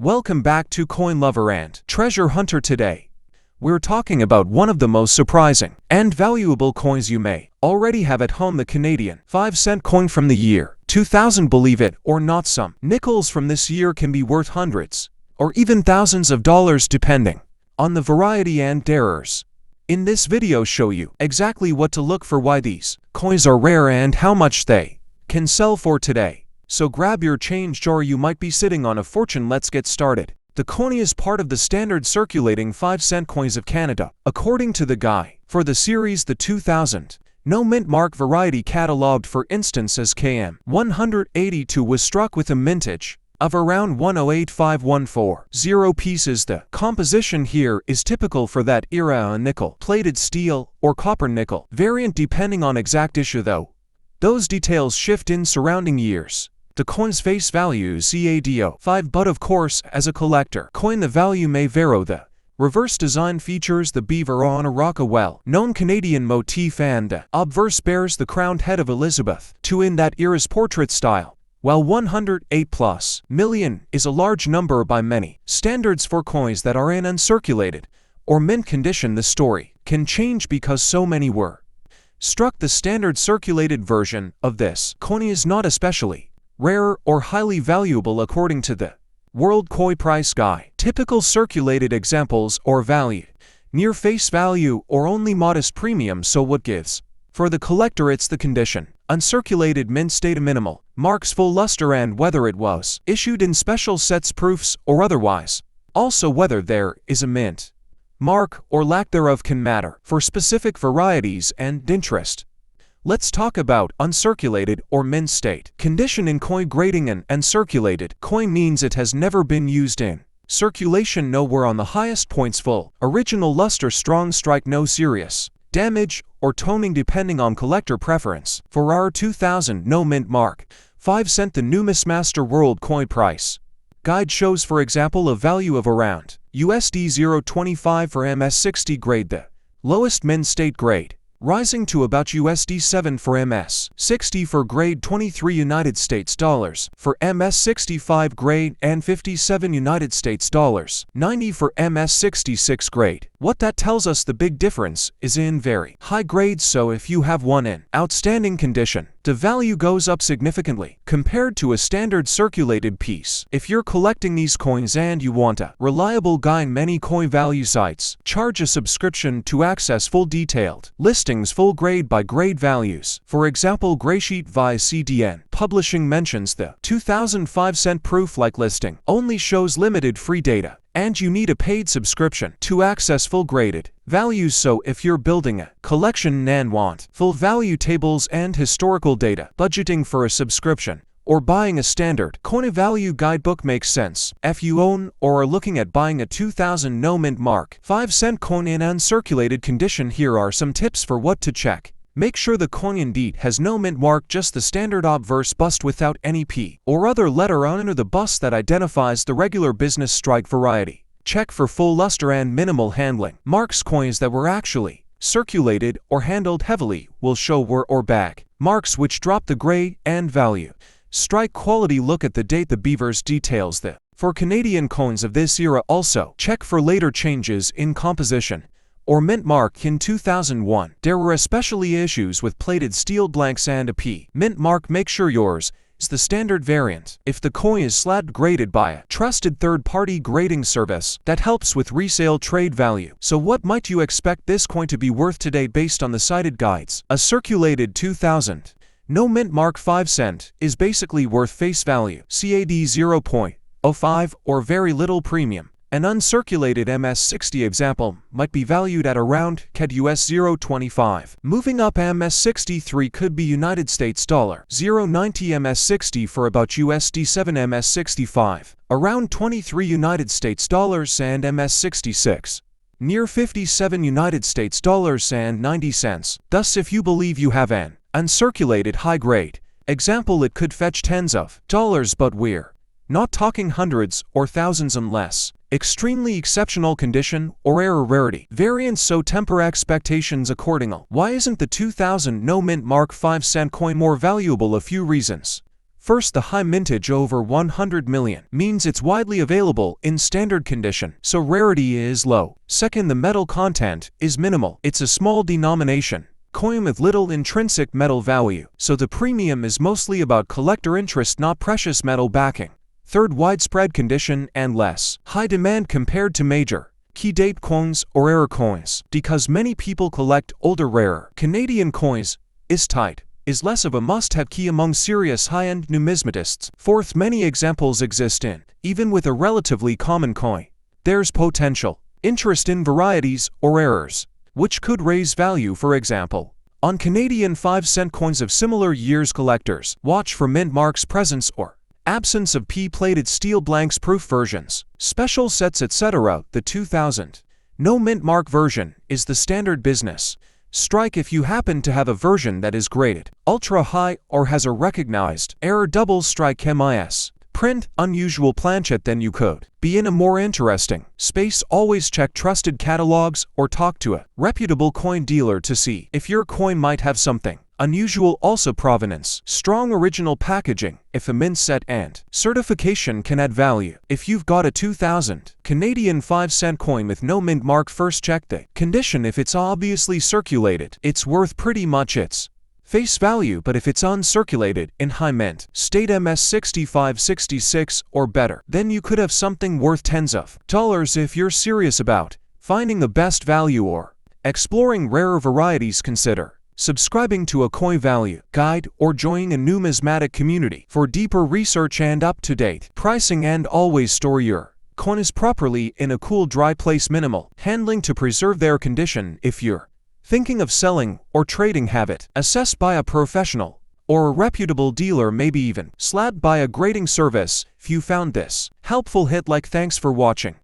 Welcome back to Coin Lover and Treasure Hunter. Today, we're talking about one of the most surprising and valuable coins you may already have at home, the Canadian 5-cent coin from the year 2000. Believe it or not, some nickels from this year can be worth hundreds or even thousands of dollars depending on the variety and errors. In this video, show you exactly what to look for, why these coins are rare, and how much they can sell for today. So grab your change jar, you might be sitting on a fortune. Let's get started. The coin is part of the standard circulating 5-cent coins of Canada, according to the guy for the series. The 2000 no mint mark variety, catalogued for instance as KM 182, was struck with a mintage of around 108,514 pieces. The composition here is typical for that era, a nickel-plated steel or copper nickel variant depending on exact issue, though those details shift in surrounding years. The coin's face value is CAD 5, but of course, as a collector coin, the value may vary. The reverse design features the beaver on a rock, a well-known Canadian motif, and the obverse bears the crowned head of Elizabeth II in that era's portrait style. While 108+ million is a large number by many standards for coins that are in uncirculated or mint condition, the story can change because so many were struck. The standard circulated version of this coin is not especially rare or highly valuable according to the World Coin Price Guide. Typical circulated examples or value near face value or only modest premium. So what gives for the collector? It's the condition. Uncirculated mint state, minimal marks, full luster, and whether it was issued in special sets, proofs, or otherwise. Also, whether there is a mint mark or lack thereof can matter for specific varieties and interest. Let's talk about uncirculated or mint state condition in coin grading. An uncirculated coin means it has never been used in circulation, nowhere on the highest points, full original luster, strong strike, no serious damage or toning depending on collector preference. For our 2000 no mint mark 5-cent, the Numismaster World Coin Price Guide shows, for example, a value of around USD 0.25 for MS60 grade, the lowest mint state grade, rising to about USD 7 for MS60 for grade 23 United States dollars for MS65 grade, and 57 United States dollars 90 for MS66 grade. What that tells us, the big difference is in very high grades. So if you have one in outstanding condition, the value goes up significantly compared to a standard circulated piece. If you're collecting these coins and you want a reliable guide, many coin value sites charge a subscription to access full detailed listings, full grade by grade values. For example, Graysheet via CDN Publishing mentions the 2005-cent proof-like listing only shows limited free data, and you need a paid subscription to access full graded values. So if you're building a collection and want full value tables and historical data, budgeting for a subscription or buying a standard coin value guidebook makes sense. If you own or are looking at buying a 2000 no mint mark 5-cent coin in uncirculated condition, here are some tips for what to check. Make sure the coin indeed has no mint mark, just the standard obverse bust without any P or other letter under the bust that identifies the regular business strike variety. Check for full luster and minimal handling marks. Coins that were actually circulated or handled heavily will show were or back marks which drop the grade and value. Strike quality, look at the date. The beavers details the for Canadian coins of this era. Also check for later changes in composition or mint mark. In 2001, there were especially issues with plated steel blanks and a P mint mark. Make sure yours is the standard variant. If the coin is slab graded by a trusted third-party grading service, that helps with resale trade value. So what might you expect this coin to be worth today based on the cited guides? A circulated 2000 no mint mark 5-cent is basically worth face value CAD 0.05 or very little premium. An uncirculated MS60 example might be valued at around CAD US 0.25. Moving up, MS63 could be United States dollar 0.90, MS60 for about USD 7, MS65 around 23 United States dollars, and MS66 near 57 United States dollars and 90 cents. Thus, if you believe you have an uncirculated high-grade example, it could fetch tens of dollars, but we're not talking hundreds or thousands unless extremely exceptional condition or rarity variants, so temper expectations accordingly. Why isn't the 2000 no mint mark 5-cent coin more valuable? A few reasons. First, the high mintage over 100 million means it's widely available in standard condition, so rarity is low. Second, the metal content is minimal. It's a small denomination coin with little intrinsic metal value, so the premium is mostly about collector interest, not precious metal backing. Third, widespread condition and less high demand compared to major key date coins or rarer coins. Because many people collect older, rarer Canadian coins, is less of a must-have key among serious high-end numismatists. Fourth, many examples exist in, even with a relatively common coin, there's potential interest in varieties or errors, which could raise value. For example, on Canadian 5-cent coins of similar years, collectors watch for mint marks presence or absence of P-plated steel blanks proof versions, special sets, etc. The 2000 no mint mark version is the standard business. Strike if you happen to have a version that is graded ultra high or has a recognized error. Double strike MIS print unusual planchet, then you could be in a more interesting space. Always check trusted catalogs or talk to a reputable coin dealer to see if your coin might have something unusual. Also, provenance, strong original packaging, if a mint set and certification can add value. If you've got a 2000 Canadian 5-cent coin with no mint mark, first check the condition. If it's obviously circulated, it's worth pretty much its face value, but if it's uncirculated, in high mint state, MS 6566 or better, then you could have something worth tens of dollars. If you're serious about finding the best value or exploring rarer varieties, consider subscribing to a coin value guide or joining a numismatic community for deeper research and up-to-date pricing. And always store your coins properly in a cool, dry place. Minimal handling to preserve their condition. If you're thinking of selling or trading, have it assessed by a professional or a reputable dealer, maybe even slabbed by a grading service. If you found this helpful, hit like. Thanks for watching.